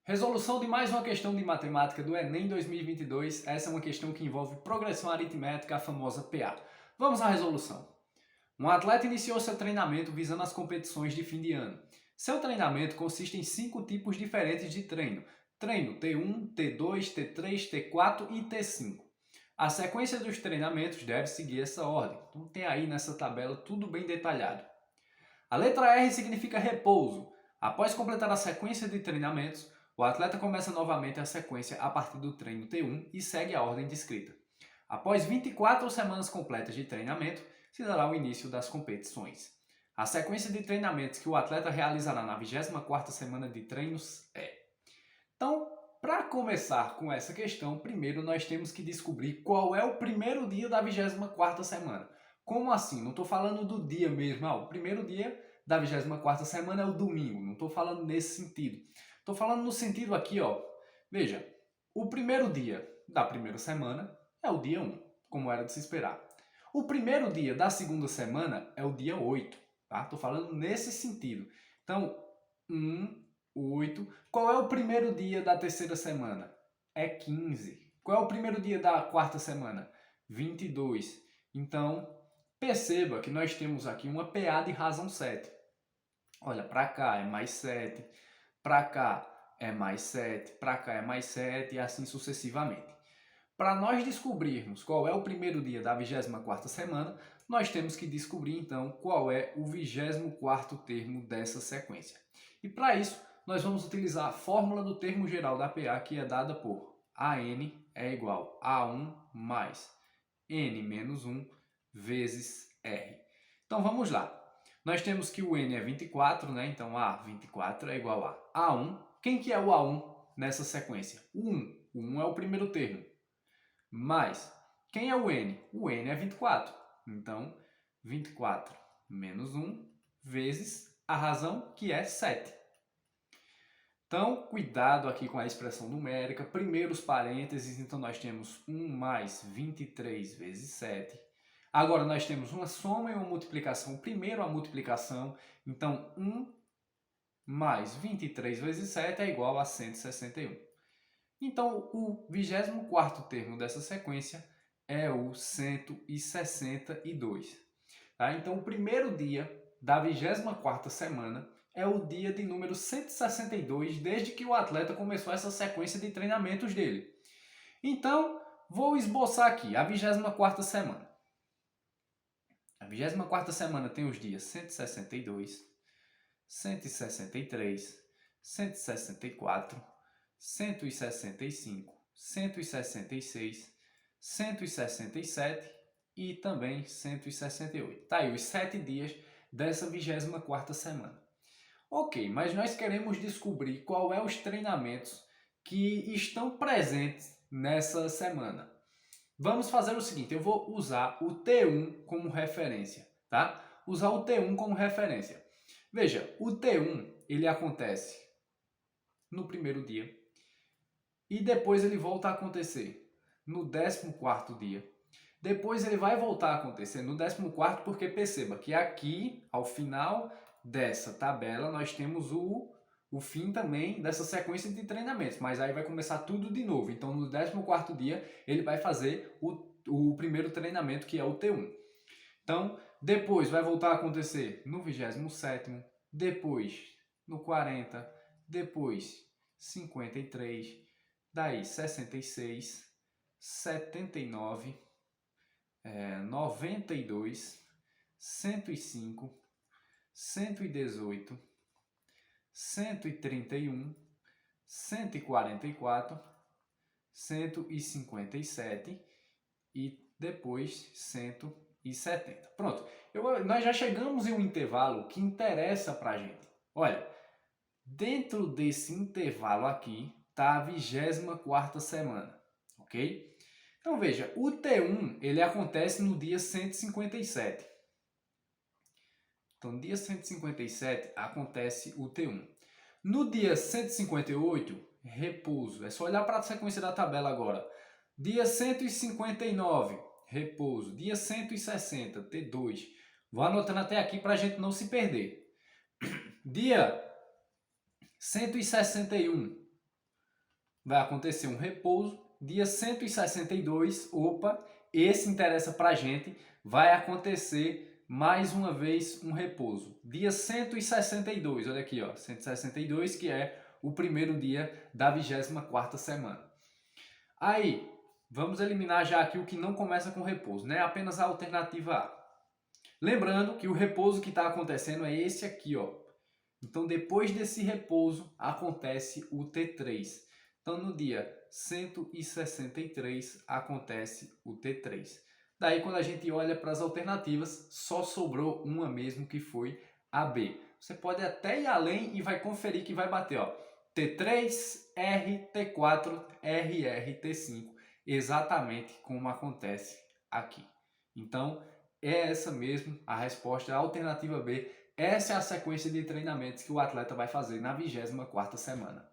Resolução de mais uma questão de matemática do Enem 2022. Essa é uma questão que envolve progressão aritmética, a famosa PA. Vamos à resolução. Um atleta iniciou seu treinamento visando as competições de fim de ano. Seu treinamento consiste em 5 tipos diferentes de treino. Treino T1, T2, T3, T4 e T5. A sequência dos treinamentos deve seguir essa ordem. Então tem aí nessa tabela tudo bem detalhado. A letra R significa repouso. Após completar a sequência de treinamentos, o atleta começa novamente a sequência a partir do treino T1 e segue a ordem descrita. Após 24 semanas completas de treinamento, se dará o início das competições. A sequência de treinamentos que o atleta realizará na 24ª semana de treinos é... Então, para começar com essa questão, primeiro nós temos que descobrir qual é o primeiro dia da 24ª semana. Como assim? Não estou falando do dia mesmo. O primeiro dia da 24ª semana é o domingo. Não estou falando nesse sentido. Estou falando no sentido aqui, ó. Veja, o primeiro dia da primeira semana é o dia 1, como era de se esperar. O primeiro dia da segunda semana é o dia 8, tá? Estou falando nesse sentido. Então, 1, 8. Qual é o primeiro dia da terceira semana? É 15. Qual é o primeiro dia da quarta semana? 22. Então, perceba que nós temos aqui uma PA de razão 7. Olha, para cá é mais 7, para cá é mais 7, para cá é mais 7 e assim sucessivamente. Para nós descobrirmos qual é o primeiro dia da 24ª semana, nós temos que descobrir então qual é o 24º termo dessa sequência. E para isso, nós vamos utilizar a fórmula do termo geral da PA, que é dada por AN é igual a 1 mais N menos 1 vezes R. Então vamos lá. Nós temos que o N é 24, né? Então A24 é igual a A1. Quem que é o A1 nessa sequência? O 1. O 1 é o primeiro termo. Mais, quem é o N? O N é 24. Então, 24 menos 1 vezes a razão, que é 7. Então, cuidado aqui com a expressão numérica. Primeiro os parênteses, então nós temos 1 mais 23 vezes 7. Agora nós temos uma soma e uma multiplicação. Primeiro a multiplicação, então 1 mais 23 vezes 7 é igual a 161. Então o 24º termo dessa sequência é o 162. Tá? Então o primeiro dia da 24ª semana é o dia de número 162, desde que o atleta começou essa sequência de treinamentos dele. Então, vou esboçar aqui a 24ª semana. A 24ª semana tem os dias 162, 163, 164, 165, 166, 167 e também 168. Tá aí os 7 dias dessa 24ª semana. Ok, mas nós queremos descobrir qual é os treinamentos que estão presentes nessa semana. Vamos fazer o seguinte, eu vou usar o T1 como referência, tá? Usar o T1 como referência. Veja, o T1, ele acontece no primeiro dia e depois ele volta a acontecer no 14º dia. Depois ele vai voltar a acontecer no 14º, porque perceba que aqui, ao final dessa tabela, nós temos o fim também dessa sequência de treinamentos, mas aí vai começar tudo de novo. Então, no 14º dia, ele vai fazer o primeiro treinamento, que é o T1. Então, depois vai voltar a acontecer no 27º, depois no 40, depois 53, daí 66, 79, 92, 105, 118, 131, 144, 157 e depois 170. Pronto, nós já chegamos em um intervalo que interessa para a gente. Olha, dentro desse intervalo aqui está a 24ª semana, ok? Então veja, o T1 ele acontece no dia 157. Então, no dia 157 acontece o T1. No dia 158, repouso. É só olhar para a sequência da tabela agora. Dia 159, repouso. Dia 160, T2. Vou anotando até aqui para a gente não se perder. Dia 161, vai acontecer um repouso. Dia 162, opa, esse interessa pra gente, vai acontecer mais uma vez um repouso. Dia 162, olha aqui, ó, 162, que é o primeiro dia da 24ª semana. Aí, vamos eliminar já aqui o que não começa com repouso, né? Apenas a alternativa A. Lembrando que o repouso que está acontecendo é esse aqui, ó. Então, depois desse repouso, acontece o T3. Então, no dia 163, acontece o T3. Daí, quando a gente olha para as alternativas, só sobrou uma mesmo, que foi a B. Você pode até ir além e vai conferir que vai bater, ó, T3, R, T4, RR, T5, exatamente como acontece aqui. Então, é essa mesmo a resposta, a alternativa B. Essa é a sequência de treinamentos que o atleta vai fazer na 24ª semana.